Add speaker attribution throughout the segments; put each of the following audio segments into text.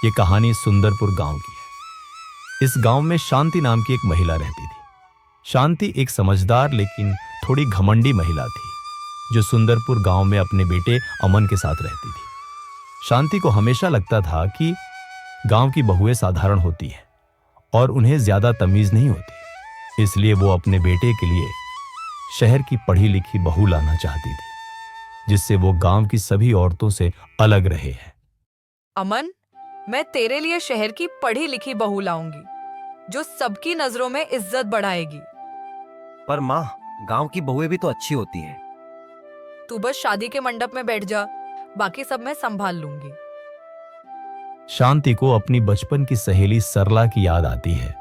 Speaker 1: ये कहानी सुंदरपुर गांव की है। इस गांव में शांति नाम की एक महिला रहती थी। शांति एक समझदार लेकिन थोड़ी घमंडी महिला थी, जो सुंदरपुर गांव में अपने बेटे अमन के साथ रहती थी। शांति को हमेशा लगता था कि गांव की बहुएं साधारण होती हैं और उन्हें ज्यादा तमीज नहीं होती, इसलिए वो अपने बेटे के लिए शहर की पढ़ी लिखी बहू लाना चाहती थी, जिससे वो गांव की सभी औरतों से अलग रहे हैं।
Speaker 2: अमन, मैं तेरे लिए शहर की पढ़ी लिखी बहू लाऊंगी, जो सबकी नजरों में इज्जत बढ़ाएगी।
Speaker 3: पर माँ, गांव की बहुएं भी तो अच्छी होती हैं।
Speaker 2: तू बस शादी के मंडप में बैठ जा, बाकी सब मैं संभाल लूंगी।
Speaker 1: शांति को अपनी बचपन की सहेली सरला की याद आती है,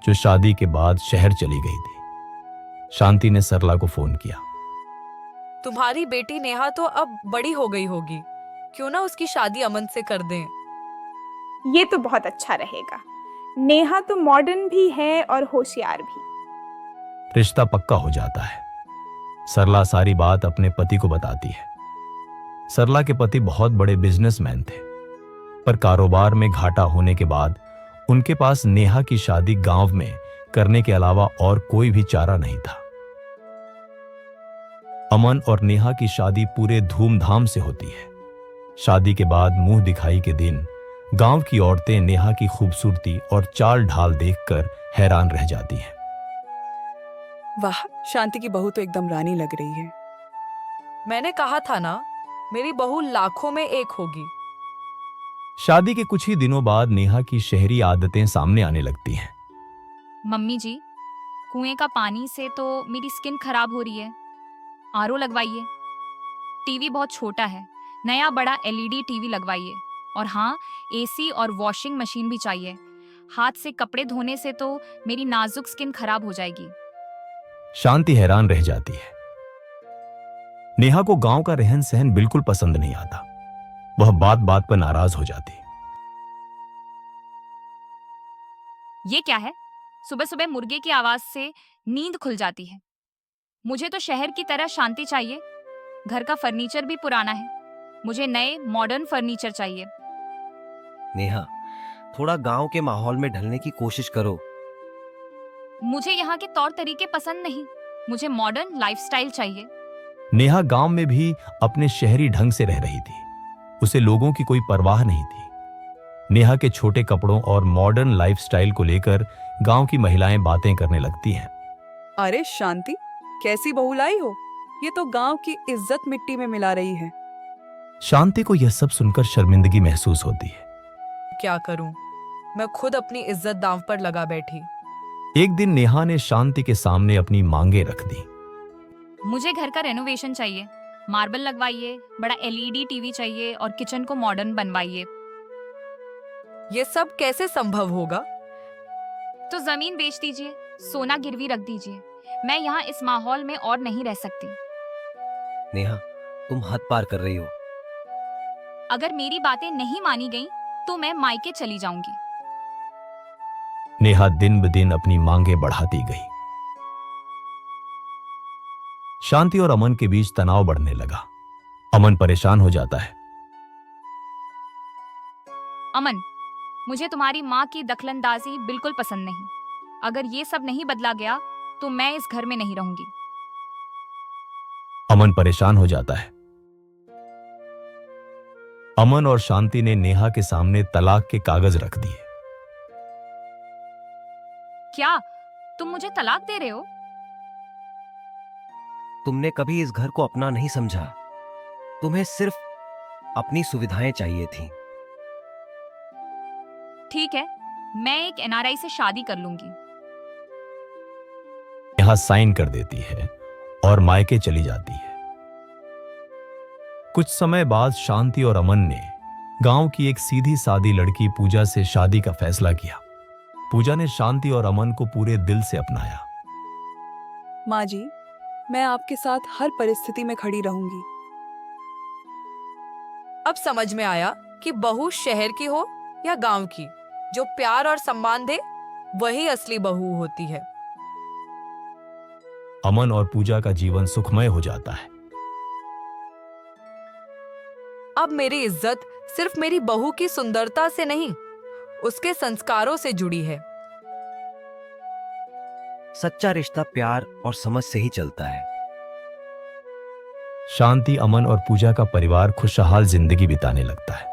Speaker 1: जो शादी के बाद शहर चली गई थी। शांति ने सरला को फोन किया।
Speaker 2: तुम्हारी बेटी नेहा तो अब बड़ी हो गई होगी, क्यों ना उसकी शादी अमन से कर दें?
Speaker 4: ये तो बहुत अच्छा रहेगा। नेहा तो मॉडर्न भी है और होशियार भी।
Speaker 1: रिश्ता पक्का हो जाता है। सरला सारी बात अपने पति को बताती है। सरला के पति बहुत बड़े बिजनेसमैन थे, पर कारोबार में घाटा होने के बाद उनके पास नेहा की शादी गांव में करने के अलावा और कोई भी चारा नहीं था। अमन और नेहा की शादी पूरे धूमधाम से होती है। शादी के बाद मुंह दिखाई के दिन गांव की औरतें नेहा की खूबसूरती और चाल ढाल देखकर हैरान रह जाती हैं।
Speaker 5: वाह, शांति की बहू तो एकदम रानी लग रही है।
Speaker 2: मैंने कहा था ना, मेरी बहू लाखों में एक होगी।
Speaker 1: शादी के कुछ ही दिनों बाद नेहा की शहरी आदतें सामने आने लगती हैं।
Speaker 6: मम्मी जी, कुएं का पानी से तो मेरी स्किन खराब हो रही है, आरओ लगवाइए। टीवी बहुत छोटा है, नया बड़ा एलईडी टीवी लगवाइए। और हाँ, एसी और वॉशिंग मशीन भी चाहिए। हाथ से कपड़े धोने से तो मेरी नाजुक स्किन खराब हो जाएगी।
Speaker 1: शांति हैरान रह जाती है। नेहा को गांव का रहन सहन बिल्कुल पसंद नहीं आता। वह बात बात पर नाराज हो जाती।
Speaker 6: ये क्या है? सुबह सुबह मुर्गे की आवाज से नींद खुल जाती है। मुझे तो शहर की तरह शांति चाहिए। घर का फर्नीचर भी पुराना है, मुझे नए मॉडर्न फर्नीचर चाहिए।
Speaker 3: नेहा, थोड़ा गांव के माहौल में ढलने की कोशिश करो।
Speaker 6: मुझे यहाँ के तौर तरीके पसंद नहीं, मुझे मॉडर्न लाइफस्टाइल चाहिए।
Speaker 1: नेहा गांव में भी अपने शहरी ढंग से रह रही थी। उसे लोगों की कोई परवाह नहीं थी। नेहा के छोटे कपड़ों और मॉडर्न लाइफस्टाइल को लेकर गांव की महिलाएं बातें करने लगती हैं।
Speaker 5: अरे शांति, कैसी बहू लाई हो? ये तो गांव की इज्जत मिट्टी में मिला रही है।
Speaker 1: शांति को यह सब सुनकर शर्मिंदगी महसूस होती है।
Speaker 2: क्या करूं, मैं खुद अपनी इज्जत दांव पर लगा बैठी।
Speaker 1: एक दिन नेहा ने शांति के सामने अपनी मांगे रख दी।
Speaker 6: मुझे घर का रेनोवेशन चाहिए, मार्बल लगवाइए, बड़ा एलईडी टीवी चाहिए और किचन को मॉडर्न बनवाइए।
Speaker 2: ये सब कैसे संभव होगा?
Speaker 6: तो जमीन बेच दीजिए, सोना गिरवी रख दीजिए। मैं यहाँ इस माहौल में और नहीं रह सकती।
Speaker 3: नेहा, तुम हद पार कर रही हो।
Speaker 6: अगर मेरी बातें नहीं मानी गईं, तो मैं मायके चली जाऊंगी।
Speaker 1: नेहा दिन ब दिन अपनी मांगे बढ़ाती गई। शांति और अमन के बीच तनाव बढ़ने लगा। अमन परेशान हो जाता है।
Speaker 6: अमन, मुझे तुम्हारी माँ की दखलंदाजी बिल्कुल पसंद नहीं। अगर ये सब नहीं बदला गया तो मैं इस घर में नहीं रहूंगी।
Speaker 1: अमन परेशान हो जाता है। अमन और शांति ने नेहा के सामने तलाक के कागज रख दिए।
Speaker 6: क्या तुम मुझे तलाक दे रहे हो?
Speaker 3: तुमने कभी इस घर को अपना नहीं समझा। तुम्हें सिर्फ अपनी सुविधाएं चाहिए थी।
Speaker 6: ठीक है, मैं एक एनआरआई से शादी कर लूंगी।
Speaker 1: नेहा साइन कर देती है और मायके चली जाती है। कुछ समय बाद शांति और अमन ने गांव की एक सीधी सादी लड़की पूजा से शादी का फैसला किया। पूजा ने शांति और अमन को पूरे दिल से अपनाया।
Speaker 5: माँ जी, मैं आपके साथ हर परिस्थिति में खड़ी रहूंगी।
Speaker 2: अब समझ में आया कि बहू शहर की हो या गांव की, जो प्यार और सम्मान दे वही असली बहू होती है।
Speaker 1: अमन और पूजा का जीवन सुखमय हो जाता है।
Speaker 2: अब मेरी इज्जत सिर्फ मेरी बहू की सुंदरता से नहीं, उसके संस्कारों से जुड़ी है।
Speaker 3: सच्चा रिश्ता प्यार और समझ से ही चलता है।
Speaker 1: शांति, अमन और पूजा का परिवार खुशहाल जिंदगी बिताने लगता है।